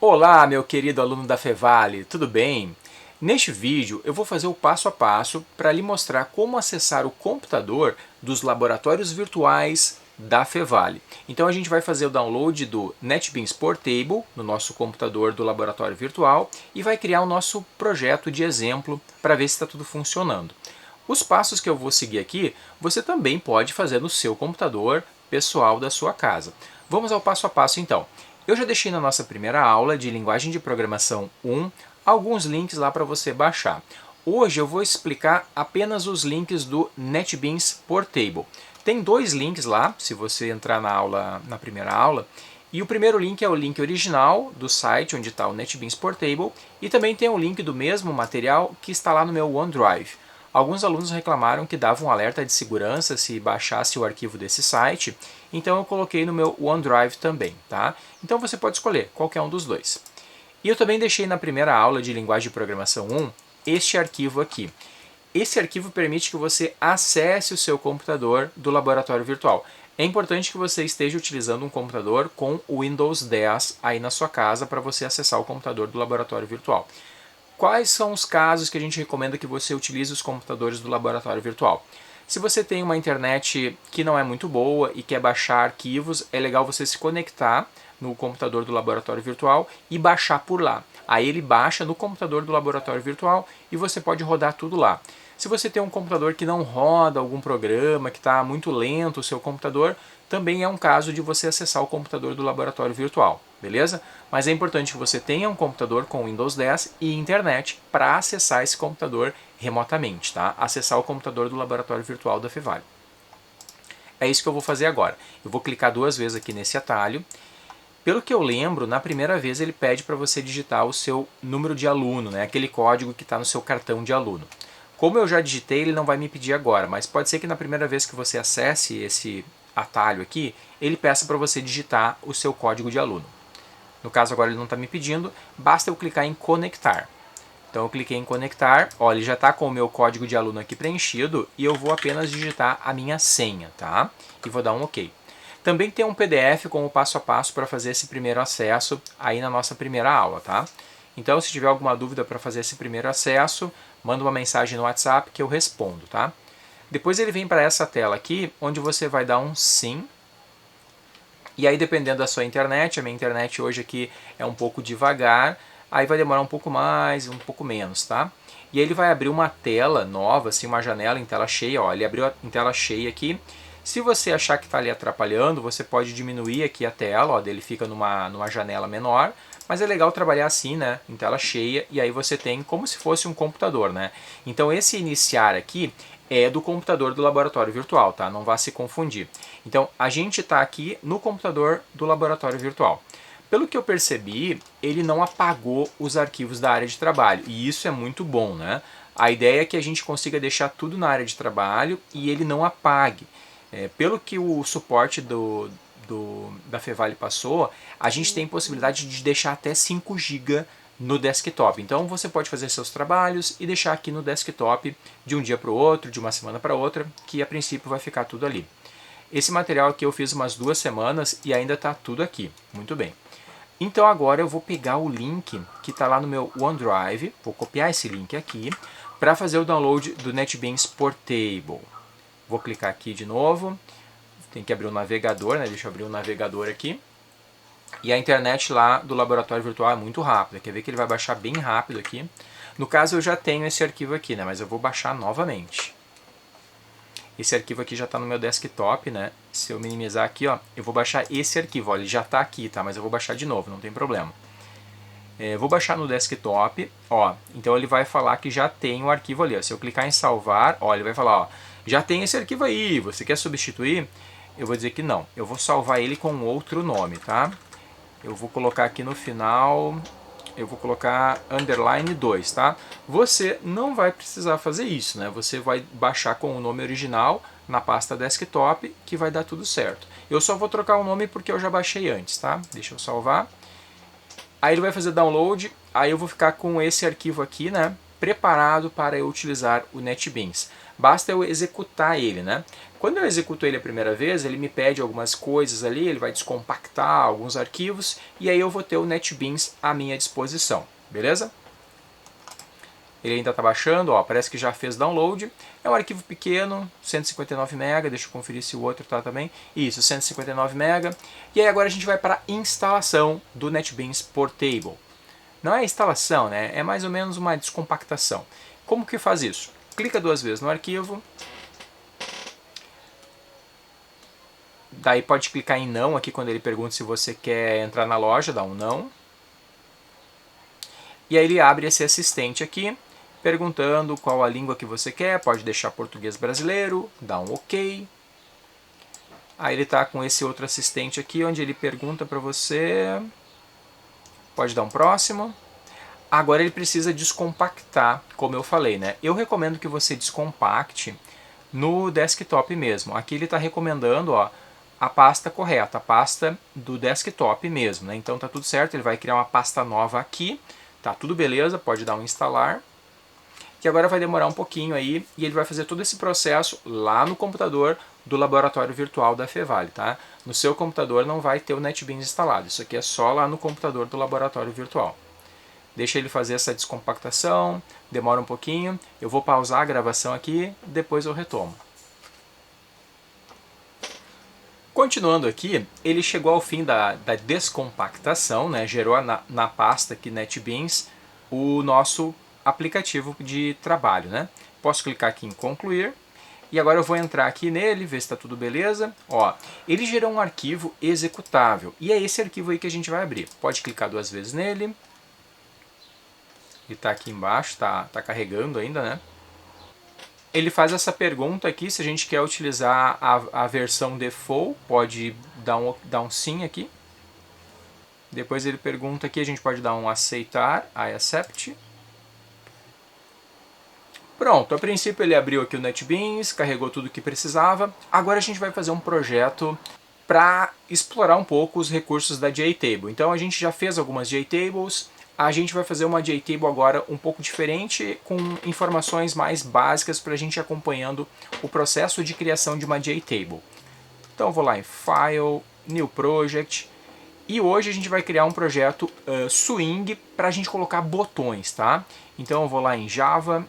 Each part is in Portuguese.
Olá, meu querido aluno da Fevale, tudo bem? Neste vídeo eu vou fazer o passo a passo para lhe mostrar como acessar o computador dos laboratórios virtuais da Fevale. Então a gente vai fazer o download do NetBeans Portable no nosso computador do laboratório virtual e vai criar o nosso projeto de exemplo para ver se está tudo funcionando. Os passos que eu vou seguir aqui, você também pode fazer no seu computador pessoal da sua casa. Vamos ao passo a passo então. Eu já deixei na nossa primeira aula de linguagem de programação 1 alguns links lá para você baixar. Hoje eu vou explicar apenas os links do NetBeans Portable. Tem dois links lá, se você entrar na primeira aula. E o primeiro link é o link original do site onde está o NetBeans Portable e também tem o link do mesmo material que está lá no meu OneDrive. Alguns alunos reclamaram que dava um alerta de segurança se baixasse o arquivo desse site, então eu coloquei no meu OneDrive também, tá? Então você pode escolher qualquer um dos dois. E eu também deixei na primeira aula de linguagem de programação 1 este arquivo aqui. Esse arquivo permite que você acesse o seu computador do laboratório virtual. É importante que você esteja utilizando um computador com o Windows 10 aí na sua casa para você acessar o computador do laboratório virtual. Quais são os casos que a gente recomenda que você utilize os computadores do laboratório virtual? Se você tem uma internet que não é muito boa e quer baixar arquivos, é legal você se conectar no computador do laboratório virtual e baixar por lá. Aí ele baixa no computador do laboratório virtual e você pode rodar tudo lá. Se você tem um computador que não roda algum programa, que está muito lento o seu computador, também é um caso de você acessar o computador do laboratório virtual, beleza? Mas é importante que você tenha um computador com Windows 10 e internet para acessar esse computador remotamente, tá? Acessar o computador do laboratório virtual da Fevale. É isso que eu vou fazer agora. Eu vou clicar duas vezes aqui nesse atalho. Pelo que eu lembro, na primeira vez ele pede para você digitar o seu número de aluno, né? Aquele código que está no seu cartão de aluno. Como eu já digitei, ele não vai me pedir agora, mas pode ser que na primeira vez que você acesse esse atalho aqui, ele peça para você digitar o seu código de aluno. No caso agora ele não está me pedindo, basta eu clicar em conectar. Então eu cliquei em conectar, ó, ele já está com o meu código de aluno aqui preenchido e eu vou apenas digitar a minha senha, tá? E vou dar um OK. Também tem um PDF com o passo a passo para fazer esse primeiro acesso aí na nossa primeira aula, tá? Então se tiver alguma dúvida para fazer esse primeiro acesso, manda uma mensagem no WhatsApp que eu respondo, tá? Depois ele vem para essa tela aqui, onde você vai dar um sim. E aí dependendo da sua internet, a minha internet hoje aqui é um pouco devagar, aí vai demorar um pouco mais, um pouco menos, tá? E aí ele vai abrir uma tela nova, assim, uma janela em tela cheia, ó, ele abriu em tela cheia aqui. Se você achar que está ali atrapalhando, você pode diminuir aqui a tela, ó, ele fica numa janela menor, mas é legal trabalhar assim, né, em tela cheia, e aí você tem como se fosse um computador, né? Então esse iniciar aqui é do computador do laboratório virtual, tá? Não vá se confundir. Então a gente está aqui no computador do laboratório virtual. Pelo que eu percebi, ele não apagou os arquivos da área de trabalho, e isso é muito bom, né? A ideia é que a gente consiga deixar tudo na área de trabalho e ele não apague. Pelo que o suporte da Fevale passou, a gente tem possibilidade de deixar até 5 GB no desktop. Então você pode fazer seus trabalhos e deixar aqui no desktop de um dia para o outro, de uma semana para outra, que a princípio vai ficar tudo ali. Esse material aqui eu fiz umas 2 semanas e ainda está tudo aqui. Muito bem. Então agora eu vou pegar o link que está lá no meu OneDrive, vou copiar esse link aqui, para fazer o download do NetBeans Portable. Vou clicar aqui de novo, tem que abrir o navegador, né? Deixa eu abrir o navegador aqui. E a internet lá do laboratório virtual é muito rápida, quer ver que ele vai baixar bem rápido aqui. No caso eu já tenho esse arquivo aqui, né? Mas eu vou baixar novamente. Esse arquivo aqui já está no meu desktop, né? Se eu minimizar aqui, ó, eu vou baixar esse arquivo, ó, ele já está aqui, tá? Mas eu vou baixar de novo, não tem problema. Vou baixar no desktop, ó, então ele vai falar que já tem o arquivo ali, ó. Se eu clicar em salvar, ó, ele vai falar, ó, já tem esse arquivo aí, você quer substituir? Eu vou dizer que não, eu vou salvar ele com outro nome, tá? Eu vou colocar aqui no final, eu vou colocar underline 2, tá? Você não vai precisar fazer isso, né? Você vai baixar com o nome original na pasta desktop que vai dar tudo certo. Eu só vou trocar o nome porque eu já baixei antes, tá? Deixa eu salvar. Aí ele vai fazer download, aí eu vou ficar com esse arquivo aqui, né? preparado para eu utilizar o NetBeans. Basta eu executar ele, né? Quando eu executo ele a primeira vez, ele me pede algumas coisas ali, ele vai descompactar alguns arquivos e aí eu vou ter o NetBeans à minha disposição, beleza? Ele ainda está baixando, ó, parece que já fez download. É um arquivo pequeno, 159 MB, deixa eu conferir se o outro está também. Isso, 159 MB. E aí agora a gente vai para a instalação do NetBeans Portable. Não é instalação, né? É mais ou menos uma descompactação. Como que faz isso? Clica 2 vezes no arquivo. Daí pode clicar em não aqui quando ele pergunta se você quer entrar na loja, dá um não. E aí ele abre esse assistente aqui, perguntando qual a língua que você quer, pode deixar português brasileiro, dá um OK. Aí ele está com esse outro assistente aqui, onde ele pergunta para você, pode dar um próximo. Agora ele precisa descompactar, como eu falei, né? Eu recomendo que você descompacte no desktop mesmo. Aqui ele está recomendando, ó, a pasta correta, a pasta do desktop mesmo, né? Então tá tudo certo, ele vai criar uma pasta nova aqui, tá tudo beleza, pode dar um instalar. Que agora vai demorar um pouquinho aí e ele vai fazer todo esse processo lá no computador do laboratório virtual da Fevale, tá? No seu computador não vai ter o NetBeans instalado, isso aqui é só lá no computador do laboratório virtual. Deixa ele fazer essa descompactação, demora um pouquinho, eu vou pausar a gravação aqui, depois eu retomo. Continuando aqui, ele chegou ao fim da descompactação, né? Gerou na pasta aqui NetBeans o nosso aplicativo de trabalho, né? Posso clicar aqui em concluir e agora eu vou entrar aqui nele, ver se está tudo beleza. Ó, ele gerou um arquivo executável e é esse arquivo aí que a gente vai abrir. Pode clicar 2 vezes nele. Ele está aqui embaixo, tá carregando ainda, né? Ele faz essa pergunta aqui, se a gente quer utilizar a versão default, pode dar um sim aqui. Depois ele pergunta aqui, a gente pode dar um aceitar, I accept. Pronto, a princípio ele abriu aqui o NetBeans, carregou tudo o que precisava. Agora a gente vai fazer um projeto para explorar um pouco os recursos da JTable. Então a gente já fez algumas JTables, a gente vai fazer uma JTable agora um pouco diferente, com informações mais básicas para a gente ir acompanhando o processo de criação de uma JTable. Então eu vou lá em File, New Project, e hoje a gente vai criar um projeto Swing para a gente colocar botões, tá? Então eu vou lá em Java,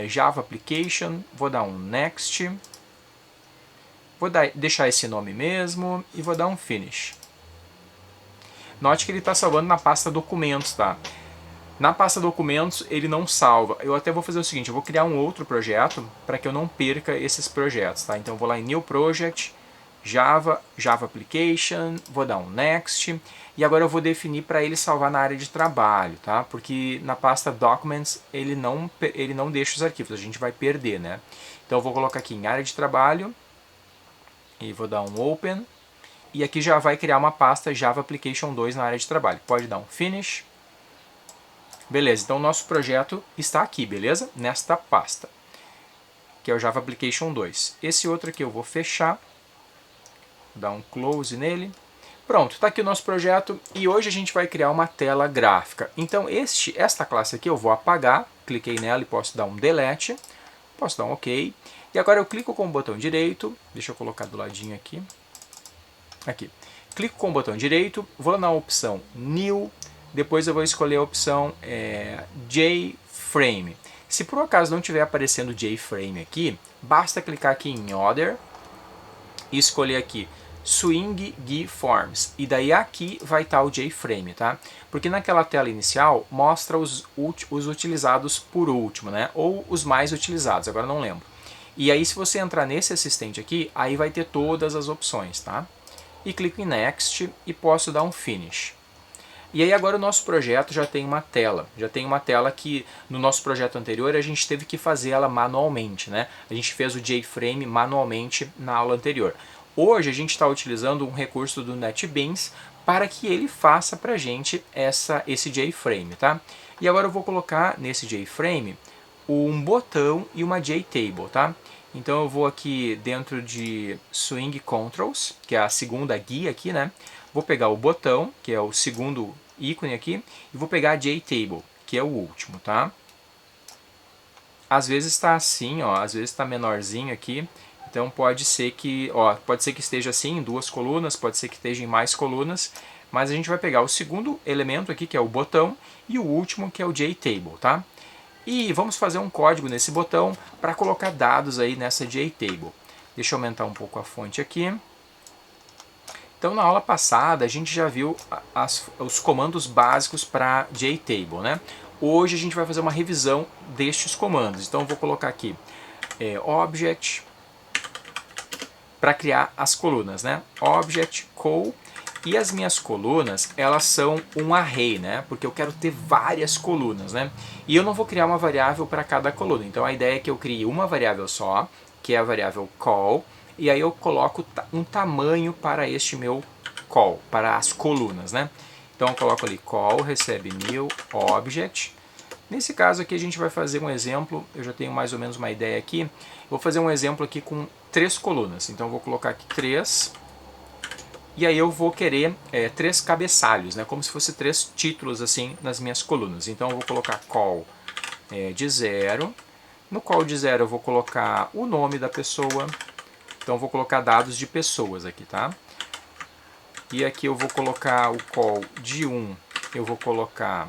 Java Application, vou dar um Next, vou deixar esse nome mesmo e vou dar um Finish. Note que ele está salvando na pasta documentos, tá? Na pasta documentos ele não salva. Eu até vou fazer o seguinte, eu vou criar um outro projeto para que eu não perca esses projetos, tá? Então eu vou lá em New Project, Java, Java Application, vou dar um Next e agora eu vou definir para ele salvar na área de trabalho, tá? Porque na pasta Documents ele não deixa os arquivos, a gente vai perder, né? Então eu vou colocar aqui em área de trabalho e vou dar um Open. E aqui já vai criar uma pasta Java Application 2 na área de trabalho. Pode dar um Finish. Beleza, então o nosso projeto está aqui, beleza? Nesta pasta, que é o Java Application 2. Esse outro aqui eu vou fechar, dar um Close nele. Pronto, está aqui o nosso projeto e hoje a gente vai criar uma tela gráfica. Então esta classe aqui eu vou apagar, cliquei nela e posso dar um Delete, posso dar um OK. E agora eu clico com o botão direito, deixa eu colocar do ladinho aqui. Aqui. Clico com o botão direito, vou na opção New, depois eu vou escolher a opção JFrame. Se por acaso não estiver aparecendo JFrame aqui, basta clicar aqui em Other e escolher aqui Swing GUI Forms. E daí aqui vai estar o JFrame, tá? Porque naquela tela inicial mostra os utilizados por último, né? Ou os mais utilizados, agora não lembro. E aí se você entrar nesse assistente aqui, aí vai ter todas as opções, tá? E clico em Next e posso dar um Finish. E aí agora o nosso projeto já tem uma tela. Já tem uma tela que no nosso projeto anterior a gente teve que fazer ela manualmente, né? A gente fez o JFrame manualmente na aula anterior. Hoje a gente está utilizando um recurso do NetBeans para que ele faça para a gente esse JFrame, tá? E agora eu vou colocar nesse JFrame um botão e uma JTable, tá? Então eu vou aqui dentro de Swing Controls, que é a segunda guia aqui, né? Vou pegar o botão, que é o segundo ícone aqui, e vou pegar a JTable, que é o último, tá? às vezes está assim, ó, às vezes está menorzinho aqui. Então pode ser que, pode ser que esteja assim em 2 colunas, pode ser que esteja em mais colunas, mas a gente vai pegar o segundo elemento aqui, que é o botão, e o último, que é o JTable, tá? E vamos fazer um código nesse botão para colocar dados aí nessa JTable. Deixa eu aumentar um pouco a fonte aqui. Então na aula passada a gente já viu os comandos básicos para JTable, né? Hoje a gente vai fazer uma revisão destes comandos. Então eu vou colocar aqui object para criar as colunas, né? Object call, e as minhas colunas, elas são um array, né? Porque eu quero ter várias colunas, né? E eu não vou criar uma variável para cada coluna. Então a ideia é que eu crie uma variável só, que é a variável call, e aí eu coloco um tamanho para este meu call, para as colunas, né? Então eu coloco ali call, recebe new object. Nesse caso aqui a gente vai fazer um exemplo, eu já tenho mais ou menos uma ideia aqui. Vou fazer um exemplo aqui com 3 colunas. Então eu vou colocar aqui 3, e aí eu vou querer 3 cabeçalhos, né? Como se fosse 3 títulos assim nas minhas colunas. Então eu vou colocar call de 0. No call de 0 eu vou colocar o nome da pessoa. Então eu vou colocar dados de pessoas aqui, tá? E aqui eu vou colocar o call de 1, eu vou colocar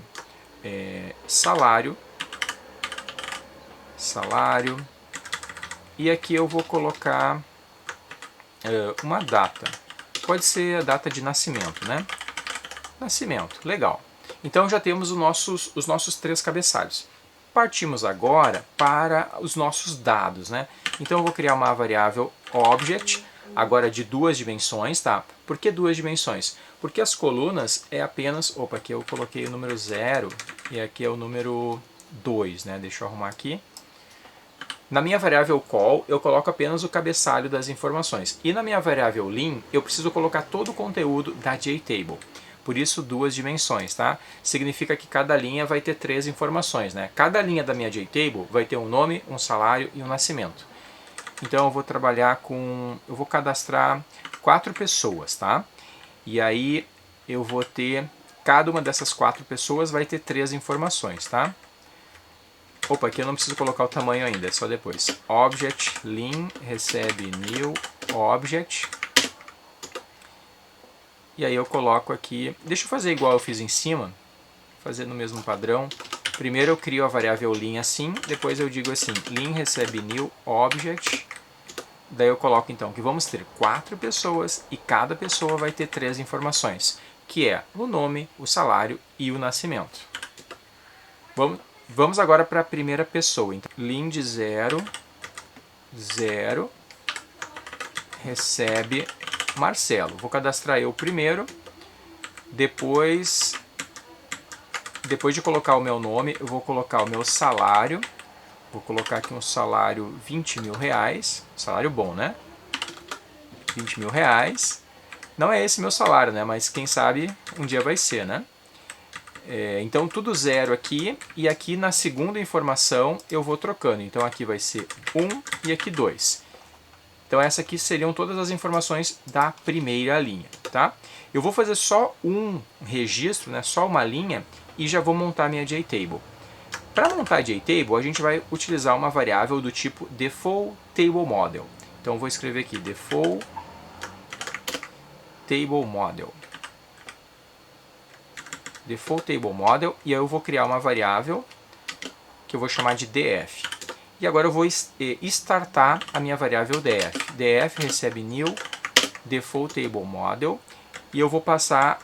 salário. E aqui eu vou colocar uma data. Pode ser a data de nascimento, né? Nascimento, legal. Então já temos os nossos 3 cabeçalhos. Partimos agora para os nossos dados, né? Então eu vou criar uma variável object, agora de 2 dimensões, tá? Por que 2 dimensões? Porque as colunas é apenas... Opa, aqui eu coloquei o número 0 e aqui é o número 2, né? Deixa eu arrumar aqui. Na minha variável call, eu coloco apenas o cabeçalho das informações. E na minha variável lim, eu preciso colocar todo o conteúdo da JTable. Por isso, 2 dimensões, tá? Significa que cada linha vai ter 3 informações, né? Cada linha da minha JTable vai ter um nome, um salário e um nascimento. Então eu vou trabalhar com... eu vou cadastrar 4 pessoas, tá? E aí eu vou ter... cada uma dessas 4 pessoas vai ter 3 informações, tá? Opa, aqui eu não preciso colocar o tamanho ainda, é só depois. Object lim recebe new object. E aí eu coloco aqui... deixa eu fazer igual eu fiz em cima, fazer no mesmo padrão. Primeiro eu crio a variável lim assim, depois eu digo assim, lim recebe new object. Daí eu coloco então que vamos ter 4 pessoas e cada pessoa vai ter 3 informações, que é o nome, o salário e o nascimento. Vamos agora para a primeira pessoa. Então, lim de 0, 0, recebe Marcelo. Vou cadastrar eu primeiro, depois de colocar o meu nome, eu vou colocar o meu salário. Vou colocar aqui um salário R$20.000, salário bom, né? R$20.000. Não é esse meu salário, né? Mas quem sabe um dia vai ser, né? Então tudo 0 aqui, e aqui na segunda informação eu vou trocando. Então aqui vai ser 1 e aqui 2. Então essas aqui seriam todas as informações da primeira linha, tá? Eu vou fazer só um registro, né? Só uma linha, e já vou montar minha JTable. Para montar a JTable, a gente vai utilizar uma variável do tipo default table model. Então eu vou escrever aqui default table model. Default table model, e aí eu vou criar uma variável que eu vou chamar de df. E agora eu vou startar a minha variável df. df recebe new default table model, e eu vou passar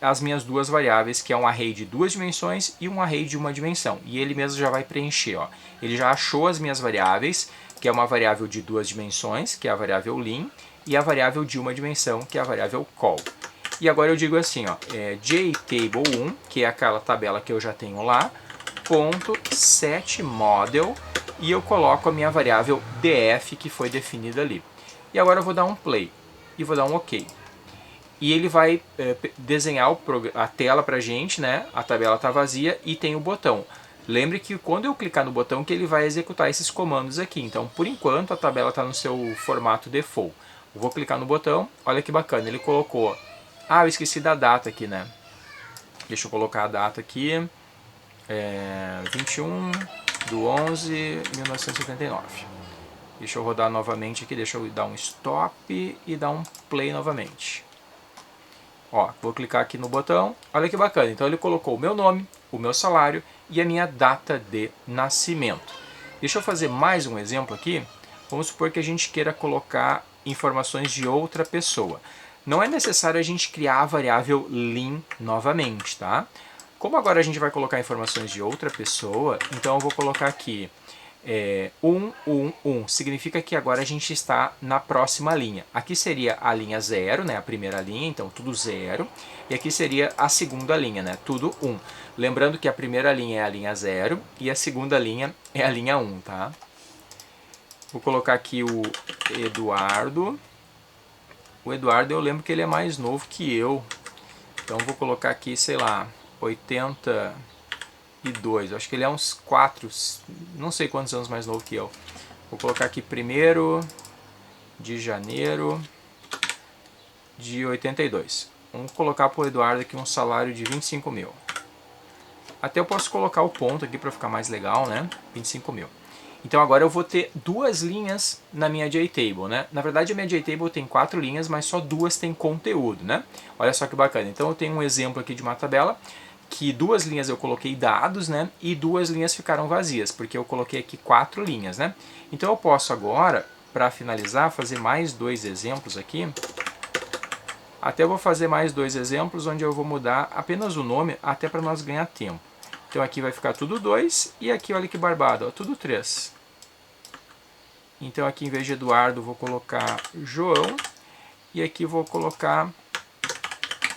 as minhas 2 variáveis, que é um array de 2 dimensões e um array de 1 dimensão. E ele mesmo já vai preencher, ó. Ele já achou as minhas variáveis, que é uma variável de 2 dimensões, que é a variável lim, e a variável de 1 dimensão, que é a variável call. E agora eu digo assim, ó, JTable1, que é aquela tabela que eu já tenho lá, ponto setModel, e eu coloco a minha variável df que foi definida ali. E agora eu vou dar um play e vou dar um OK. E ele vai desenhar a tela pra gente, né? A tabela está vazia e tem o botão. Lembre que quando eu clicar no botão que ele vai executar esses comandos aqui. Então, por enquanto, a tabela está no seu formato default. Eu vou clicar no botão, olha que bacana, ele colocou... Ah, eu esqueci da data aqui, né? Deixa eu colocar a data aqui. 21 do 11/1979. Deixa eu rodar novamente aqui, deixa eu dar um stop e dar um play novamente. Ó, vou clicar aqui no botão, olha que bacana, então ele colocou o meu nome, o meu salário e a minha data de nascimento. Deixa eu fazer mais um exemplo aqui. Vamos supor que a gente queira colocar informações de outra pessoa. Não é necessário a gente criar a variável lim novamente, tá? Como agora a gente vai colocar informações de outra pessoa, então eu vou colocar aqui 1. Significa que agora a gente está na próxima linha. Aqui seria a linha 0, né, a primeira linha, então tudo 0. E aqui seria a segunda linha, né, tudo 1. Lembrando que a primeira linha é a linha 0 e a segunda linha é a linha 1, tá? Vou colocar aqui o Eduardo. O Eduardo eu lembro que ele é mais novo que eu. Então vou colocar aqui, sei lá, 82. Acho que ele é uns 4, não sei quantos anos mais novo que eu. Vou colocar aqui 1º de janeiro de 82. Vamos colocar para o Eduardo aqui um salário de 25 mil. Até eu posso colocar o ponto aqui para ficar mais legal, né? 25 mil. Então agora eu vou ter 2 linhas na minha JTable, né? Na verdade a minha JTable tem 4 linhas, mas só 2 tem conteúdo, né? Olha só que bacana. Então eu tenho um exemplo aqui de uma tabela que 2 linhas eu coloquei dados, né? E 2 linhas ficaram vazias, porque eu coloquei aqui 4 linhas, né? Então eu posso agora, para finalizar, fazer mais 2 exemplos aqui. Até eu vou fazer mais 2 exemplos onde eu vou mudar apenas o nome, até para nós ganhar tempo. Então aqui vai ficar tudo 2 e aqui, olha que barbado, ó, tudo 3. Então aqui em vez de Eduardo vou colocar João e aqui vou colocar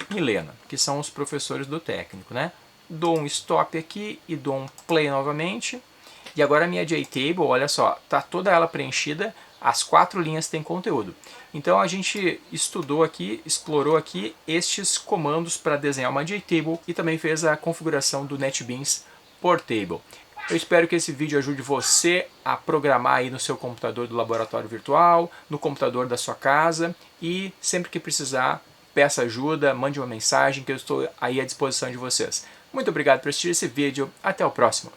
Milena, que são os professores do técnico, né? Dou um stop aqui e dou um play novamente. E agora a minha JTable, olha só, tá toda ela preenchida, as 4 linhas têm conteúdo. Então a gente estudou aqui, explorou aqui estes comandos para desenhar uma JTable e também fez a configuração do NetBeans Portable. Eu espero que esse vídeo ajude você a programar aí no seu computador do laboratório virtual, no computador da sua casa e sempre que precisar, peça ajuda, mande uma mensagem que eu estou aí à disposição de vocês. Muito obrigado por assistir esse vídeo, até o próximo.